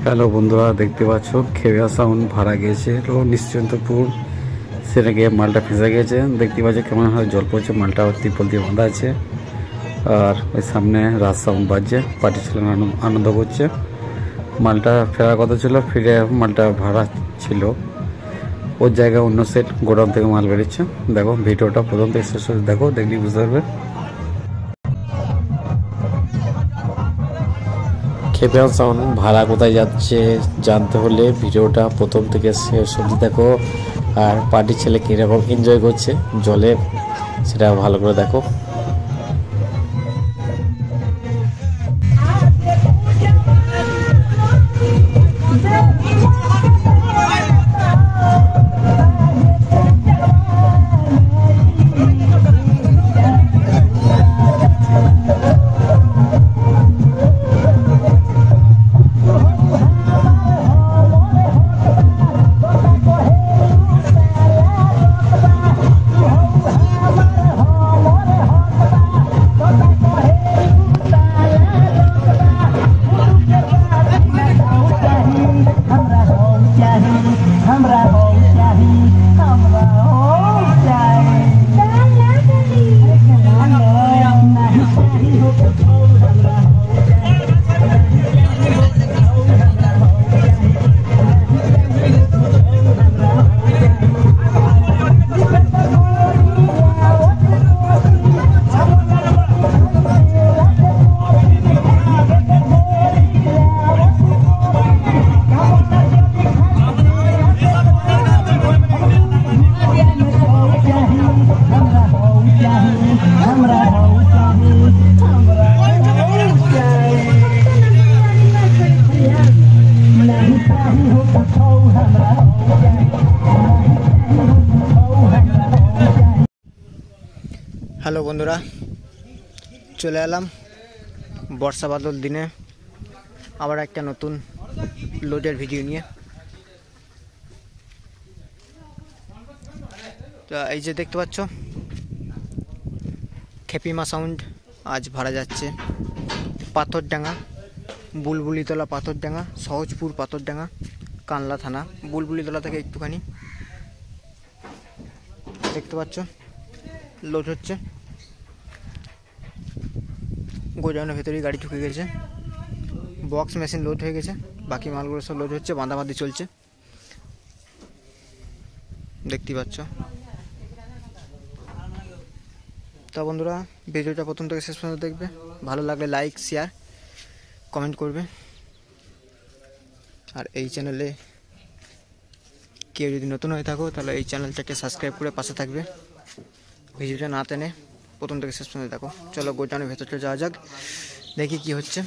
Hello বন্ধুরা, দেখতে পাচ্ছ খেয়া সাউন্ড ভাড়া গিয়েছে নিশ্চিন্তপুর, সেটা গিয়ে মালটা ফেঁসে গেছে। দেখতে পাচ্ছ কেমন হয় জল পড়ছে, মালটা ত্রিপল দিয়ে বাঁধা আছে। আর ওই সামনে রাজ সাউন্ড বাজছে, পার্টি ছেলে আনন্দ করছে। মালটা ফেরার কথা ছিল, ফিরে মালটা ভাড়া ছিল ওর জায়গায় অন্য সেট গোডাউন থেকে মাল বেরোচ্ছে। দেখো ভিডিওটা প্রথম থেকে শেষ করে দেখো, দেখলেই বুঝতে পারবে। খেপিয়া সাউন্ড ভাড়া কোথায় যাচ্ছে জানতে হলে ভিডিওটা প্রথম থেকে শেষ অবধি দেখো। আর পার্টির ছেলে কীরকম এনজয় করছে জলে সেটা ভালো করে দেখো। হ্যালো বন্ধুরা, চলে এলাম বর্ষা বাদল দিনে আবার একটা নতুন লোডের ভিডিও নিয়ে। তো এই যে দেখতে পাচ্ছ খেপিমা সাউন্ড আজ ভাড়া যাচ্ছে পাথরডাঙ্গা, বুলবুলিতলা পাথরডাঙ্গা, সহজপুর পাথরডাঙ্গা, কানলা থানা। বুলবুলিতলা থেকে একটুখানি দেখতে পাচ্ছ লোড হচ্ছে। গোডাউনের ভেতরেই গাড়ি ঢুকে গেছে, বক্স মেশিন লোড হয়ে গেছে, বাকি মালগুলো সব লোড হচ্ছে, বাঁধাবাঁধি চলছে দেখতেই পাচ্ছ। তা বন্ধুরা ভিডিওটা প্রথম থেকে শেষ পর্যন্ত দেখবে, ভালো লাগলে লাইক শেয়ার কমেন্ট করবে। আর এই চ্যানেলে কেউ যদি নতুন হয়ে থাকো তাহলে এই চ্যানেলটাকে সাবস্ক্রাইব করে পাশে থাকবে। ভিডিওটা না টেনে প্রথম থেকে শেষ পর্যন্ত দেখো। চলো গোডাউনের ভেতরটা যাওয়া যাক, দেখি কি হচ্ছে।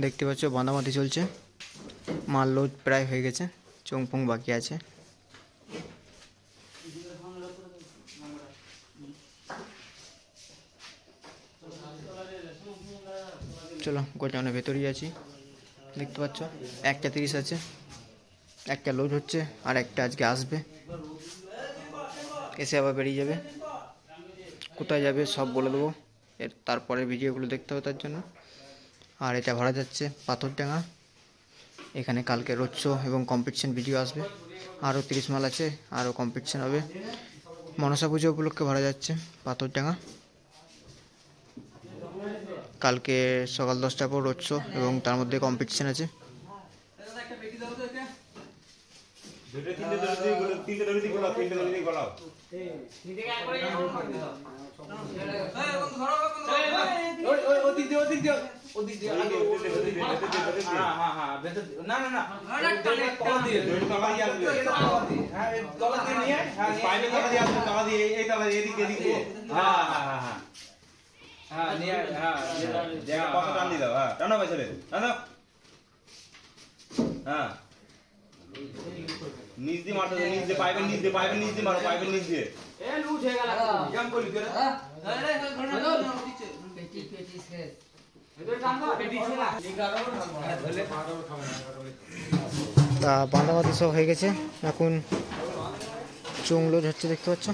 দেখতে পাচ্ছ বাঁধাবাঁধি চলছে, মাল লোড প্রায় হয়ে গেছে, চংপং বাকি আছে। চলো গোডাউনের ভেতরেই আছি, দেখতে পাচ্ছ 1:30 আছে, একটা লোড হচ্ছে আর একটা আজকে আসবে, এসে আবার বেরিয়ে যাবে। কোথায় যাবে সব বলে দেবো, এর তারপরে ভিডিওগুলো দেখতে হবে তার জন্য। আর এটা ভাড়া যাচ্ছে পাথরডাঙ্গা, এখানে কালকে রোড শো এবং কম্পিটিশন ভিডিও আসবে, আরও 30 মাল আছে, আরও কম্পিটিশন হবে। মনসা পুজো উপলক্ষে ভাড়া যাচ্ছে পাথরডাঙ্গা, কালকে সকাল 10টার পর রোড শো এবং তার মধ্যে কম্পিটিশন আছে। না না না তলা দিয়ে তলা দিয়ে আসবে হ্যাঁ তলা দিয়ে নিয়ে হ্যাঁ পাইপে তলা দিয়ে আসবে তলা দিয়ে এই তলা এদিকে এদিকে হ্যাঁ হ্যাঁ হ্যাঁ হ্যাঁ নিয়ে হ্যাঁ জায়গা কত টান দিল হ্যাঁ টানো ভাই ছেলে টানো হ্যাঁ নিচ দিয়ে মারতে নিচ দিয়ে পাইপের নিচ দিয়ে মারো পাইপের নিচ দিয়ে এ লুট হয়ে গেল কেমন করলি তুই পেটি পেটি শেষ তা বাঁধাবাঁধি সব হয়ে গেছে, এখন চুং লোড হচ্ছে দেখতে পাচ্ছ।